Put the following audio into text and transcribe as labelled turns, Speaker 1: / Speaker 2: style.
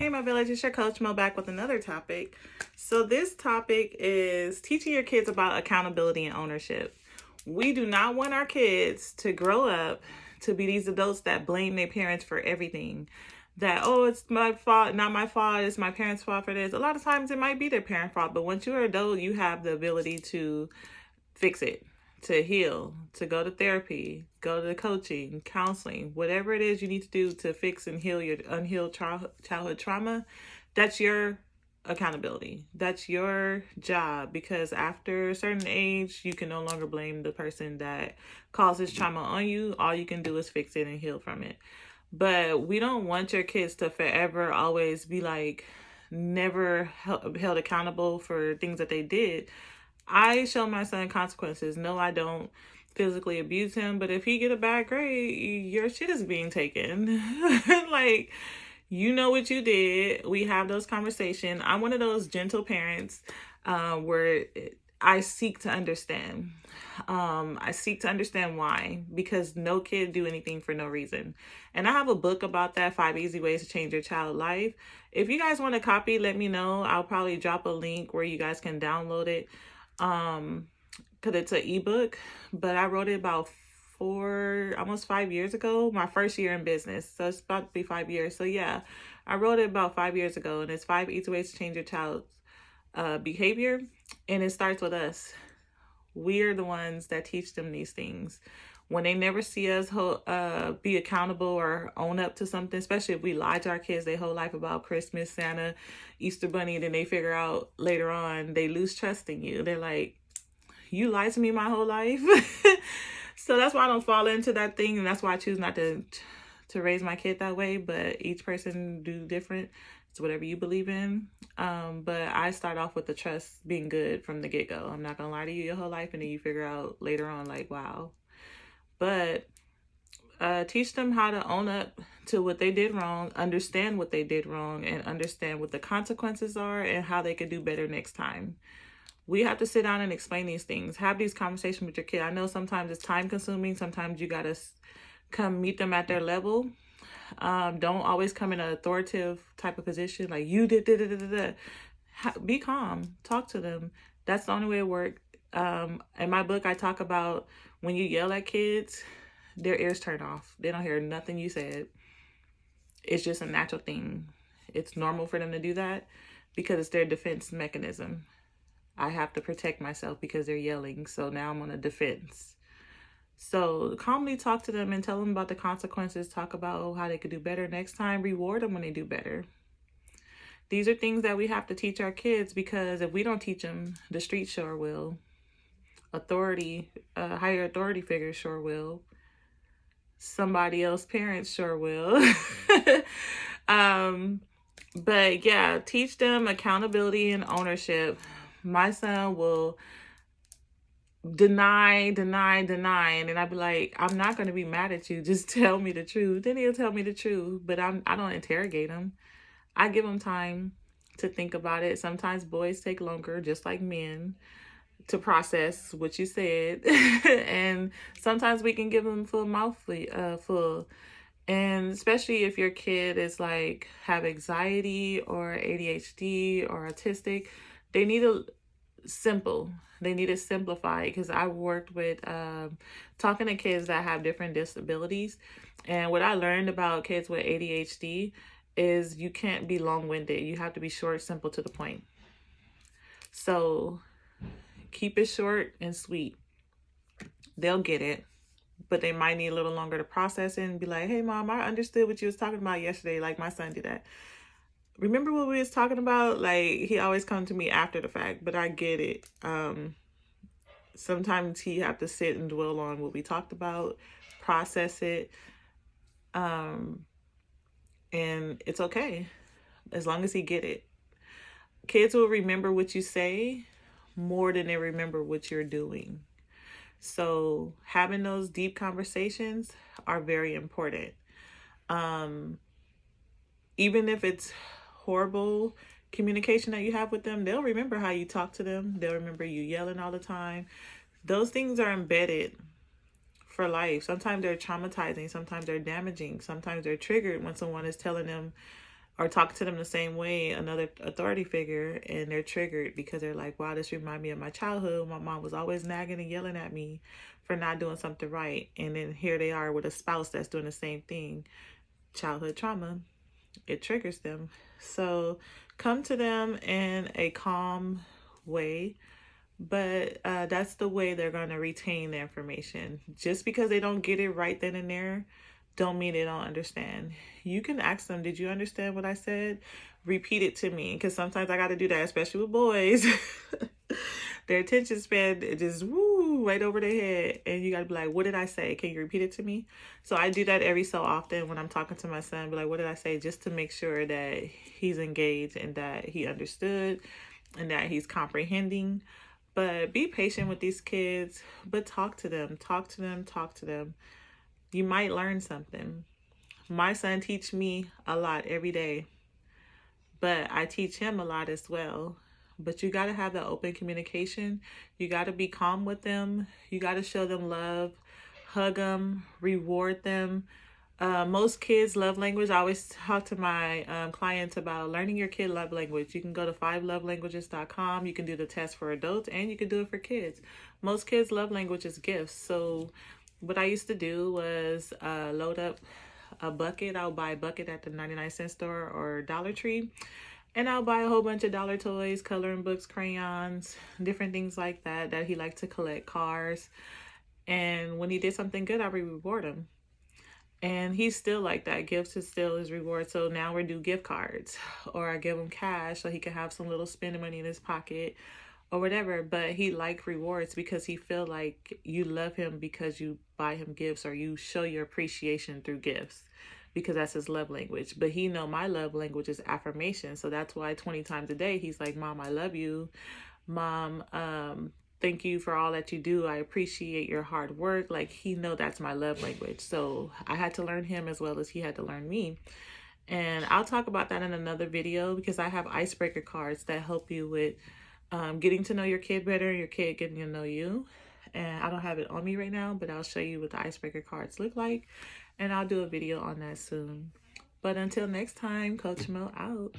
Speaker 1: Hey, my village, it's your coach Mo back with another topic. So, this topic is teaching your kids about accountability and ownership. We do not want our kids to grow up to be these adults that blame their parents for everything. That, oh, it's my fault, not my fault, it's my parents' fault for this. A lot of times it might be their parents' fault, but once you're an adult, you have the ability to fix it, to heal, to go to therapy, go to coaching, counseling, whatever it is you need to do to fix and heal your unhealed childhood trauma. That's your accountability. That's your job, because after a certain age, you can no longer blame the person that causes trauma on you. All you can do is fix it and heal from it. But we don't want your kids to forever always be like never held accountable for things that they did. I show my son consequences. No, I don't physically abuse him, but if he get a bad grade, your shit is being taken. Like, you know what you did. We have those conversations. I'm one of those gentle parents where I seek to understand. I seek to understand why, because no kid do anything for no reason. And I have a book about that, 5 Easy Ways to Change Your Child Life. If you guys want a copy, let me know. I'll probably drop a link where you guys can download it. Because it's an ebook, but I wrote it about almost 5 years ago, my first year in business. So it's about to be 5 years. So yeah, I wrote it about 5 years ago, and it's 5 Easy Ways to Change Your Child's behavior. And it starts with us. We are the ones that teach them these things. When they never see us be accountable or own up to something, especially if we lie to our kids their whole life about Christmas, Santa, Easter Bunny, then they figure out later on, they lose trust in you. They're like, you lied to me my whole life. So that's why I don't fall into that thing. And that's why I choose not to raise my kid that way. But each person do different. It's whatever you believe in. But I start off with the trust being good from the get-go. I'm not going to lie to you your whole life. And then you figure out later on, like, wow. But teach them how to own up to what they did wrong, understand what they did wrong, and understand what the consequences are and how they can do better next time. We have to sit down and explain these things. Have these conversations with your kid. I know sometimes it's time consuming. Sometimes you got to come meet them at their level. Don't always come in an authoritative type of position like you did. Be calm. Talk to them. That's the only way it works. In my book, I talk about when you yell at kids, their ears turn off. They don't hear nothing you said. It's just a natural thing. It's normal for them to do that because it's their defense mechanism. I have to protect myself because they're yelling. So now I'm on a defense. So calmly talk to them and tell them about the consequences. Talk about how they could do better next time. Reward them when they do better. These are things that we have to teach our kids, because if we don't teach them, the street sure will. Higher authority figures sure will. Somebody else's parents sure will. But yeah, teach them accountability and ownership. My son will deny, and then I'd be like, I'm not going to be mad at you. Just tell me the truth. Then he'll tell me the truth, but I don't interrogate him. I give him time to think about it. Sometimes boys take longer, just like men, to process what you said. And sometimes we can give them full mouthful. And especially if your kid is like have anxiety or ADHD or autistic, they need to simplify, because I worked with talking to kids that have different disabilities. And what I learned about kids with ADHD is you can't be long-winded. You have to be short, simple, to the point. So keep it short and sweet. They'll get it, but they might need a little longer to process it and be like, hey, Mom, I understood what you was talking about yesterday. Like my son did that. Remember what we was talking about? Like, he always comes to me after the fact, but I get it. Sometimes he have to sit and dwell on what we talked about, process it. And it's okay as long as he get it. Kids will remember what you say more than they remember what you're doing. So having those deep conversations are very important. Even if it's horrible communication that you have with them, they'll remember how you talk to them. They'll remember you yelling all the time. Those things are embedded for life. Sometimes they're traumatizing. Sometimes they're damaging. Sometimes they're triggered when someone is telling them or talking to them the same way, another authority figure, and they're triggered because they're like, wow, this reminds me of my childhood. My mom was always nagging and yelling at me for not doing something right. And then here they are with a spouse that's doing the same thing. Childhood trauma, it triggers them. So come to them in a calm way, but that's the way they're going to retain the information. Just because they don't get it right then and there, don't mean they don't understand. You can ask them, did you understand what I said? Repeat it to me, because sometimes I got to do that, especially with boys. Their attention span just woo right over their head, and you got to be like, what did I say? Can you repeat it to me? So I do that every so often when I'm talking to my son, be like, what did I say? Just to make sure that he's engaged and that he understood and that he's comprehending. But be patient with these kids, but talk to them, talk to them, talk to them. You might learn something. My son teach me a lot every day, but I teach him a lot as well. But you got to have that open communication. You got to be calm with them. You got to show them love, hug them, reward them. Most kids' love language, I always talk to my clients about learning your kid love language. You can go to 5lovelanguages.com. You can do the test for adults and you can do it for kids. Most kids' love language is gifts. So what I used to do was load up a bucket. I'll buy a bucket at the 99-cent store or Dollar Tree. And I'll buy a whole bunch of dollar toys, coloring books, crayons, different things like that he liked to collect, cars. And when he did something good, I would reward him. And he's still like that. Gifts is still his reward. So now we do gift cards, or I give him cash so he can have some little spending money in his pocket or whatever. But he like rewards because he feel like you love him because you buy him gifts, or you show your appreciation through gifts, because that's his love language. But he know my love language is affirmation. So that's why 20 times a day he's like, Mom, I love you. Mom, thank you for all that you do. I appreciate your hard work. Like, he know that's my love language. So I had to learn him as well as he had to learn me. And I'll talk about that in another video, because I have icebreaker cards that help you with getting to know your kid better, your kid getting to know you. And I don't have it on me right now, but I'll show you what the icebreaker cards look like. And I'll do a video on that soon. But until next time, Coach Mo out.